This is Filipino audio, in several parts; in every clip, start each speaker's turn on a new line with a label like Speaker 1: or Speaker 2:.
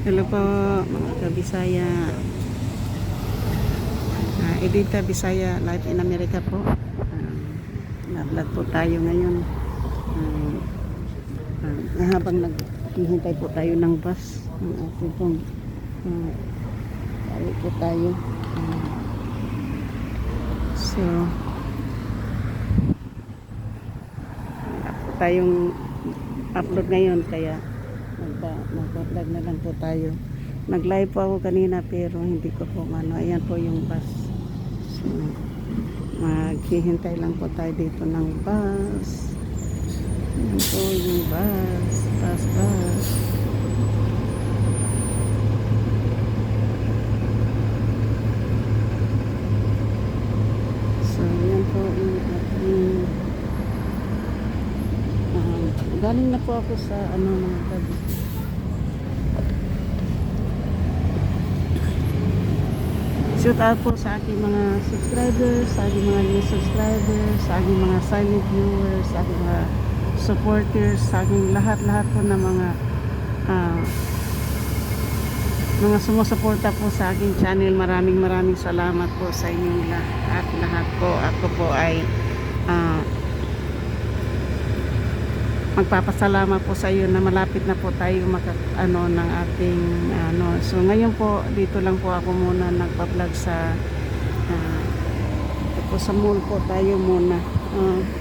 Speaker 1: Hello po mga kabisaya. Edita Bisaya Live in America po. Na-vlog po tayo ngayon. Habang naghihintay po tayo ng bus. Ating pong tayo po tayo. So wala po tayong upload ngayon kaya mag-vlog na lang po tayo. Nag-live po ako kanina pero hindi ko po ayan po yung bus. So maghihintay lang po tayo dito ng bus. Ayan po yung bus. So ayan po yung ating galing na po ako sa mga kabis. Shout out po sa aking mga subscribers, sa aking mga new subscribers, sa aking mga silent viewers, sa aking mga supporters, sa aking lahat-lahat po na mga sumusuporta po sa aking channel. Maraming salamat po sa inyong lahat po. Ako po ay magpapasalamat po sa iyo na malapit na po tayo ng ating So ngayon po dito lang po ako muna nagpa-vlog sa po sa mall po tayo muna.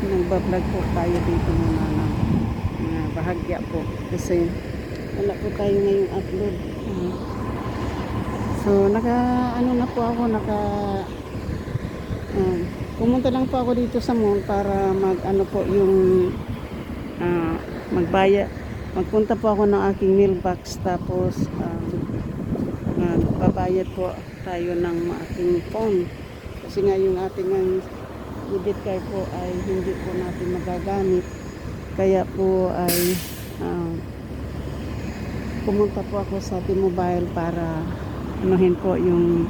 Speaker 1: Nagba-vlog po tayo dito muna ng bahagya po kasi wala po tayo ngayong upload. So na po ako pumunta lang po ako dito sa mall para po yung magpunta po ako ng aking mailbox tapos magbabayad po tayo ng aking phone kasi nga yung ating debit card po ay hindi po natin magagamit kaya po ay pumunta po ako sa T-Mobile para anuhin po yung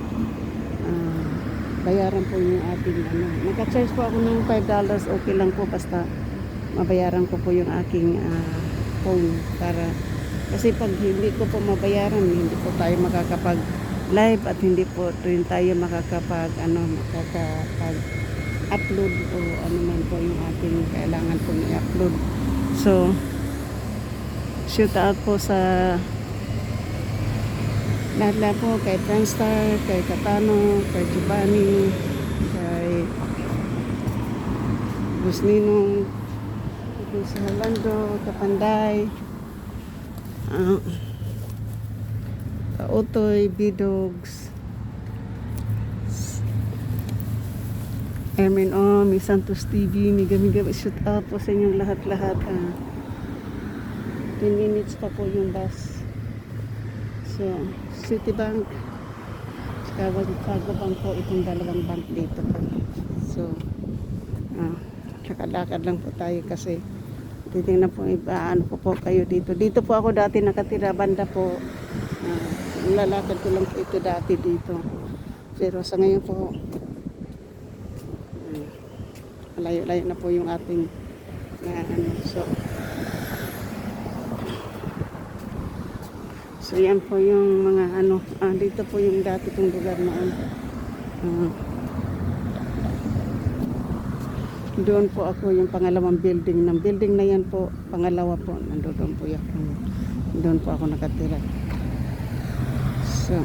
Speaker 1: bayaran po yung ating naka-charge po ako ng $5, okay lang po basta mabayaran ko po yung aking phone para kasi pag hindi ko po mabayaran hindi po tayo makakapag live at hindi po rin tayo makakapag upload o ano man po yung ating kailangan po i-upload. So shout out po sa lahat po kay Friendstar, kay Katano, kay Giovanni, kay Busninong, sa Orlando, Kapanday, Kautoy, Bidogs, MNO, May Santos TV, Miga shoot out po sa inyong lahat. 10 minutes pa po yung bus. So, Citibank, Pago Bank po, itong dalawang bank dito po. So, lakad lang po tayo kasi titingnan po ano po kayo dito po ako dati nakatira banda po lalakad ko lang po ito dati dito pero sa ngayon po malayo na po yung ating so yan po yung mga dito po yung dati kong lugar noon. Doon po ako yung pangalawang building ng building na yan po, pangalawa po nandoon po yan. Doon po ako nakatira. So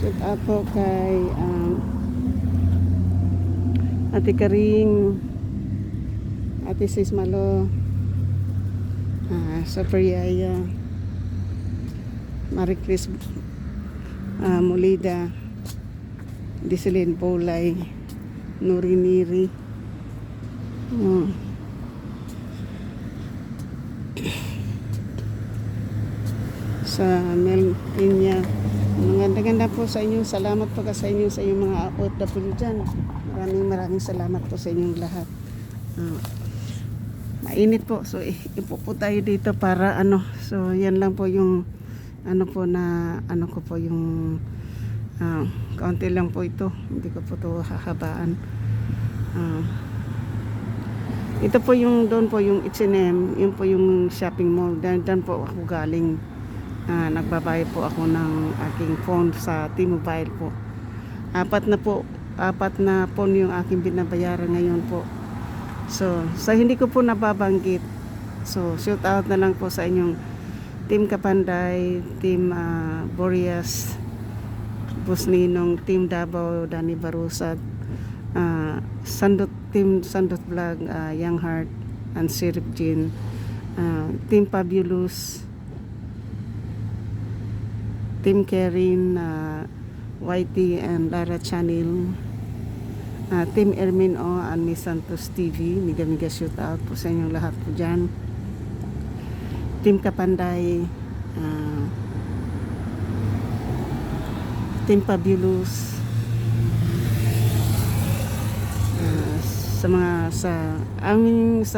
Speaker 1: shout out po kay Ate Karing, Ate Sismalo, Sopriaya, Marie Chris Molida, Diselin Polay, Nuriniri, sa Mel Pinya. Maganda po sa inyo. Salamat po sa inyo sa inyong mga OFW dyan. Maraming salamat po sa inyong lahat. Mainit po. So ipo po tayo dito para so yan lang po yung ko po yung kaunti lang po ito, hindi ko po ito hahabaan. Ito po yung doon po yung H&M, yun po yung shopping mall. Doon po ako galing. Nagbabayad po ako ng aking phone sa T-Mobile po. Apat na phone yung aking binabayaran ngayon po. So, sa hindi ko po nababanggit. So, shout out na lang po sa inyong Team Kapanday, Team Boreas, Boss Ninong, Team Davao, Danny Barusat, Team Sandot Vlog, Young Heart, and Sirip Jean, Team Fabulous, Team Karen, YT and Lara Channel, Team Ermin O and Miss Santos TV. Miga shout out po sa inyong lahat po dyan. Team Kapanday, Team Fabulous, sa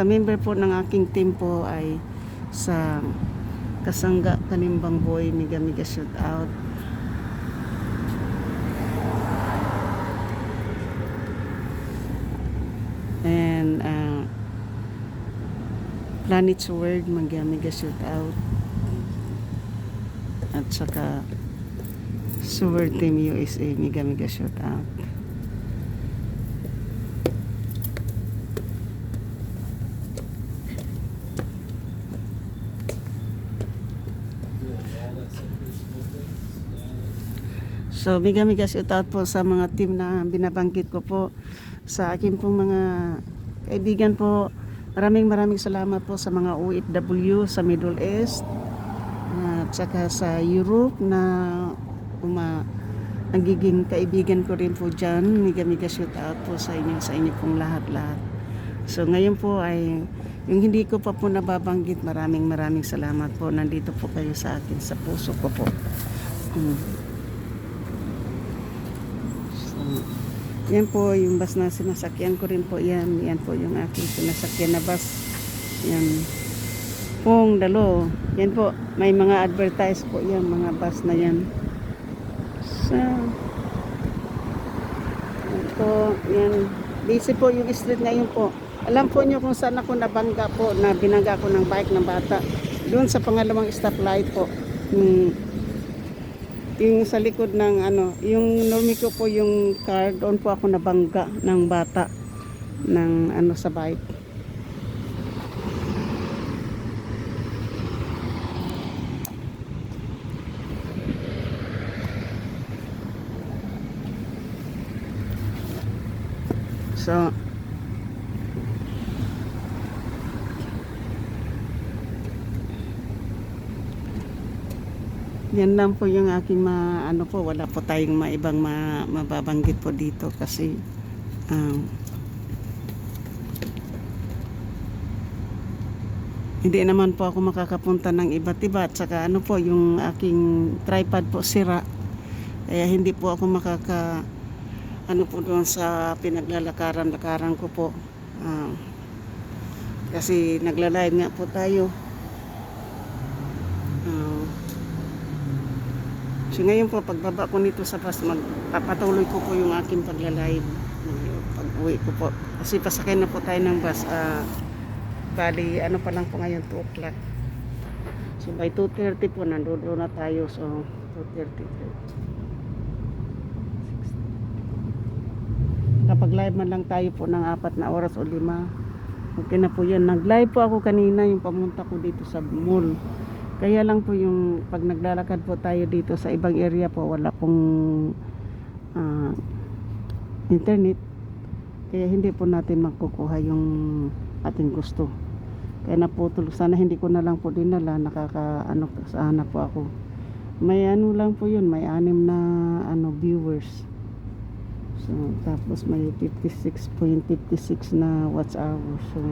Speaker 1: member po ng aking team po ay sa Kasangga Kanimbang Boy, miga shout out. And Planet's World, miga shout out. At saka Sword Team USA, miga shout out. So, miga shout out po sa mga team na binabanggit ko po. Sa akin pong mga kaibigan po, maraming salamat po sa mga OFW sa Middle East, at saka sa Europe na nagiging kaibigan ko rin po dyan. Miga shout out po sa inyo pong lahat. So, ngayon po ay yung hindi ko pa po nababanggit, maraming salamat po. Nandito po kayo sa akin, sa puso ko po. Yan po yung bus na sinasakyan ko rin po yan. Yan po yung aking sinasakyan na bus. Yan pong dalo. Yan po, may mga advertise po yan, mga bus na yan. So, yan po, yan. Busy po yung street ngayon po. Alam po nyo kung saan ako nabangga po, na binangga ko ng bike ng bata. Doon sa pangalawang stoplight po. Yung sa likod ng yung normie ko po yung car, doon po ako nabangga ng bata ng sa bike. So, yan lang po yung aking wala po tayong ibang mababanggit po dito kasi hindi naman po ako makakapunta ng iba't iba, at saka po yung aking tripod po sira, kaya hindi po ako po doon sa pinaglalakaran ko po, kasi nagla-live nga po tayo. So ngayon po, pagbaba ko nito sa bus, magpapatuloy ko po yung aking pagla-live pag uwi ko po, kasi pasakay na po tayo ng bus. Bali pa lang po ngayon, 2 o'clock. So by 2:30 po nandoon na tayo. So 2:30 kapag live man lang tayo po ng 4 na oras o 5, okay na po yan. Nag-live po ako kanina, yung pamunta ko dito sa mall. Kaya lang po yung pag naglalakad po tayo dito sa ibang area po, wala pong internet, kaya hindi po natin makukuha yung ating gusto. Kaya naputol. Sana hindi ko na lang po dinala, sana po ako. May lang po yun, may 6 na viewers. So tapos may 56.56 na watch hour. So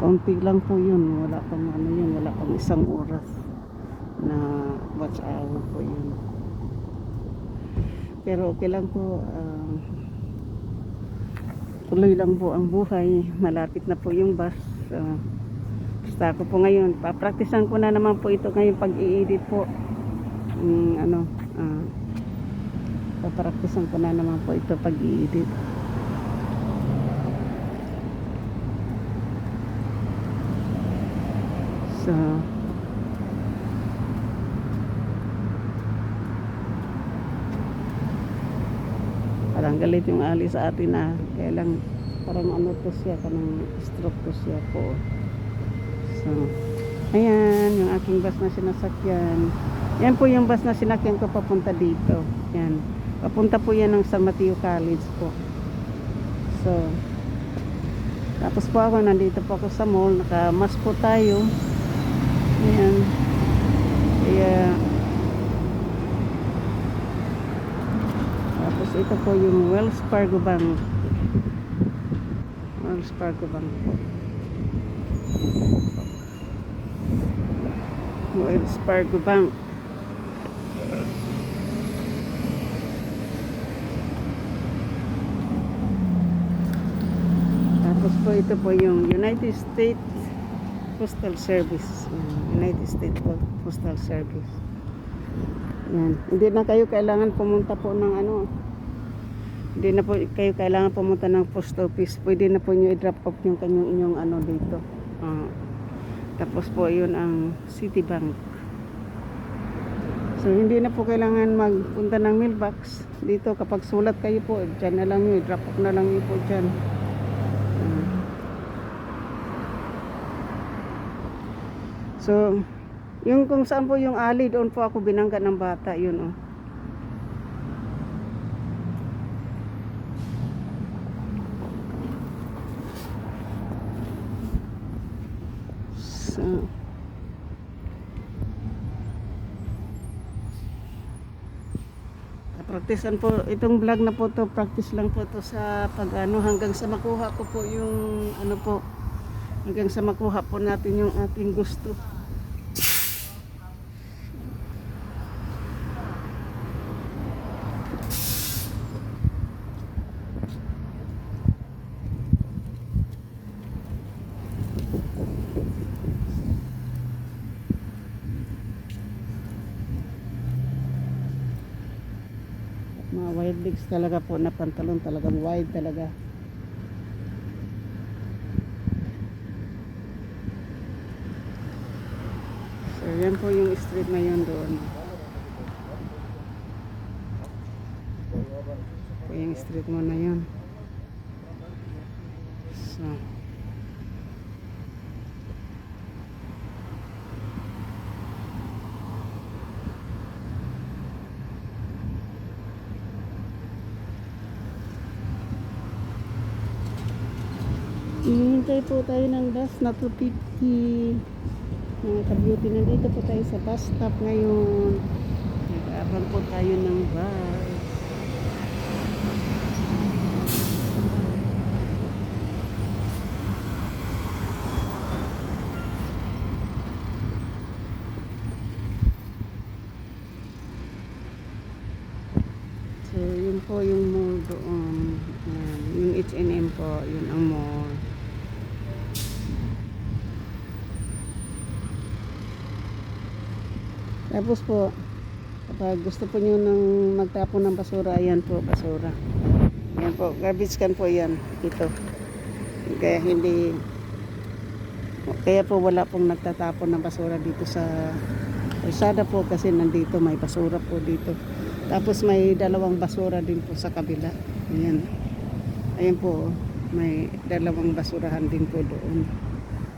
Speaker 1: kaunti lang po yun, wala pang wala pang 1 oras na watch hour po yun. Pero okay lang po, tuloy lang po ang buhay. Malapit na po yung bus. Basta ako po ngayon, papraktisan ko na naman po ito ngayon pag-i-edit po. Papraktisan ko na naman po ito pag-i-edit. So, parang galit yung ali sa atin na kaya lang parang ano to siya, kanang stroke to siya po. So, ayan yung aking bus na sinasakyan. Yan po yung bus na sinakyan ko papunta dito. Yan, papunta po yan ng San Mateo College po. So, tapos po ako, nandito po ako sa mall, nakamas po tayo. Ayan, kaya tapos ito po yung Wells Fargo Bank. Wells Fargo Bank po. Wells Fargo Bank. Tapos po ito po yung United States Postal Service. United States Postal Service. Yan. Hindi na kayo kailangan pumunta po ng ano. Hindi na po kayo kailangan pumunta ng post office. Pwede na po nyo i-drop off yung kanyang inyong ano dito. Tapos po yun ang Citibank. So hindi na po kailangan magpunta ng mailbox. Dito kapag sulat kayo po, dyan na lang yun. I-drop off na lang yun po dyan. So, yung kung saan po yung alley, doon po ako binangga ng bata, yun oh. So, practicean po, itong vlog na po to, practice lang po to sa pag ano, hanggang sa makuha ko po yung ano po, hanggang sa makuha po natin yung ating gusto. Mga wide legs talaga po na pantalon, talagang wide talaga. So yan po yung street na yun doon. Po yung street mo na yun. So hihintay po tayo ng bus na 250. Mga ka-beauty, nandito po tayo sa bus stop ngayon. Nag-aabang po tayo ng bus. So yun po yung mall doon. Yan. Yung H&M po, yun ang mall. Tapos po, kapag gusto po nyo nang magtapon ng basura, ayan po, basura. Ayan po, garbage can po yan, ito. Kaya hindi, kaya po wala pong nagtatapon ng basura dito sa kalsada po kasi nandito may basura po dito. Tapos may dalawang basura din po sa kabila. Ayan. Ayan po, may dalawang basurahan din po doon.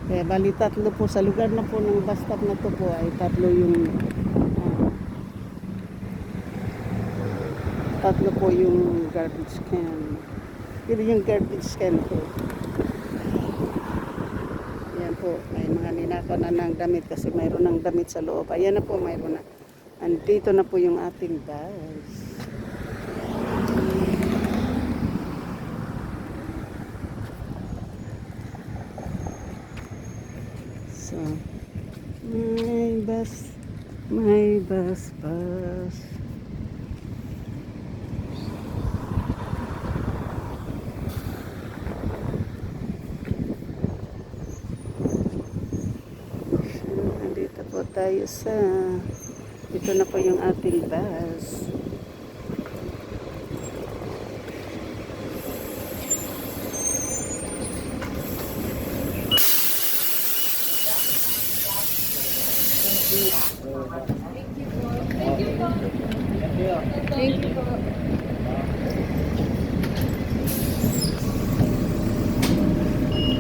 Speaker 1: Kaya bali tatlo po sa lugar na po ng bus stop na to po ay tatlo yung garbage can. Ito yung garbage can po. Ayan po, may mga ninakaw na ng damit kasi mayroon ng damit sa loob. Ayan na po, mayroon na. Andito na po yung ating bus. So, my bus. Andito po tayo sa, ito na po yung ating bus.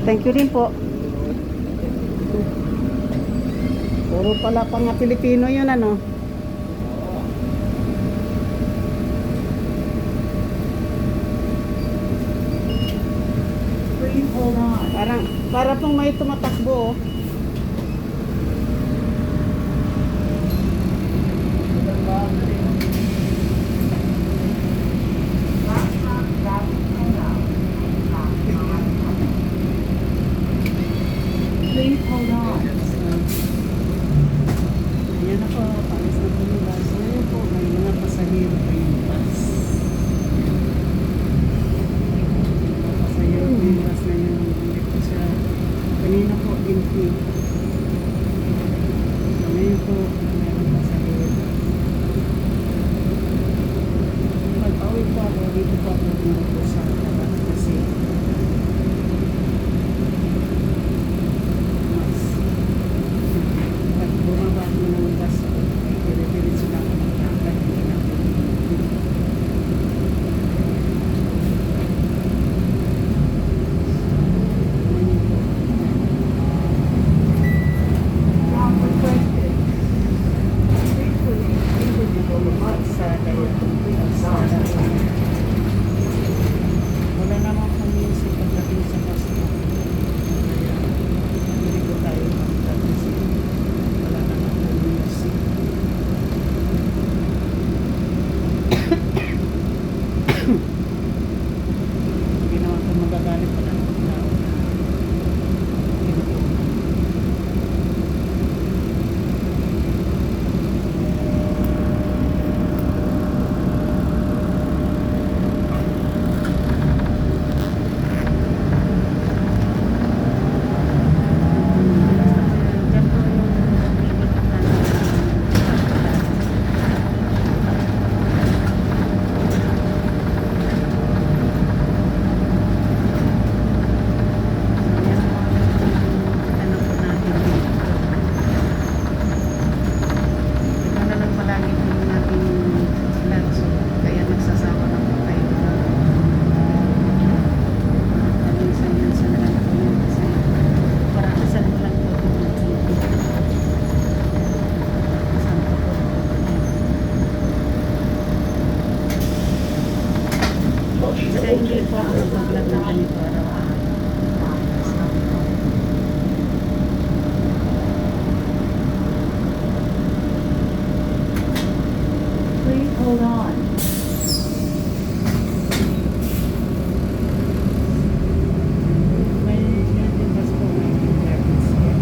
Speaker 1: Thank you rin po. Puro pala pang Pilipino yun, ano?
Speaker 2: Please hold on.
Speaker 1: Para pong may tumatakbo, oh.
Speaker 2: Please hold on.
Speaker 1: Ayan na po, palis na po yung bus. Ayan po, may mga pasahero pa yung bus. Mga pasahero pa yung bus na yun. Hindi po siya. Kanina po, empty. So, ngayon po, mayroong pasahero. Pag-awi po ako, dito po ako po sa labas kasi pag bumaba ako ng bus, dire-diretso na ako magkakad. Hindi na ako ngayon po.
Speaker 2: Stop requested.
Speaker 1: Sa wala naman kong music pagdating sa bus na. Kaya hindi ko tayo mag-practice. Wala naman kong music. Hindi naman kung magagalit pa lang ng tao na tinutunan. Diyan po yung ano po natin dito. Ito na lang palagi po yung ating lunch. Kaya nagsasawa na po tayo. Minsan na lang po yun kasi parang saan lang po ito dito. Saan po po kasi hindi po ako nagbablog na ganito araw-araw.
Speaker 2: Please hold on.
Speaker 1: May yung bus po may emergency.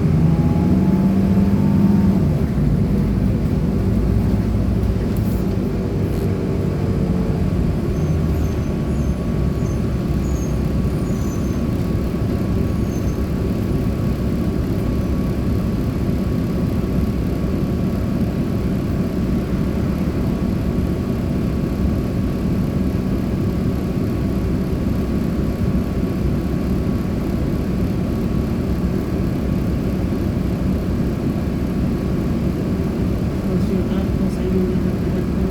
Speaker 1: Tapos yung app ko sa inyong lahat po.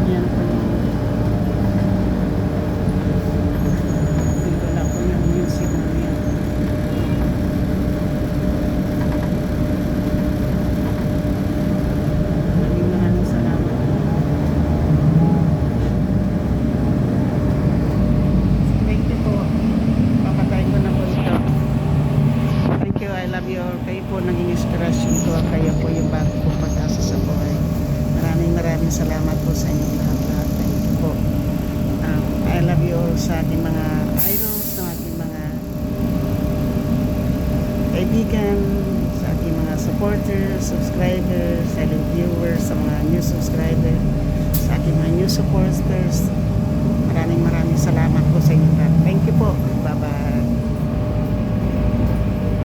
Speaker 1: Yan po yung dito lang po yung music na yan. Maraming salamat. Thank you po. Papatay ko na po ito. Thank you, I love you all. Kayo po naging inspirasyon ko. Kayo po yung bago kong pag-asa sa buhay. Maraming salamat po sa inyong lahat. Thank you po. I love you all sa ating mga idols, sa ating mga kaibigan, sa ating mga supporters, subscribers, silent viewers, sa mga new subscribers, sa ating mga new supporters,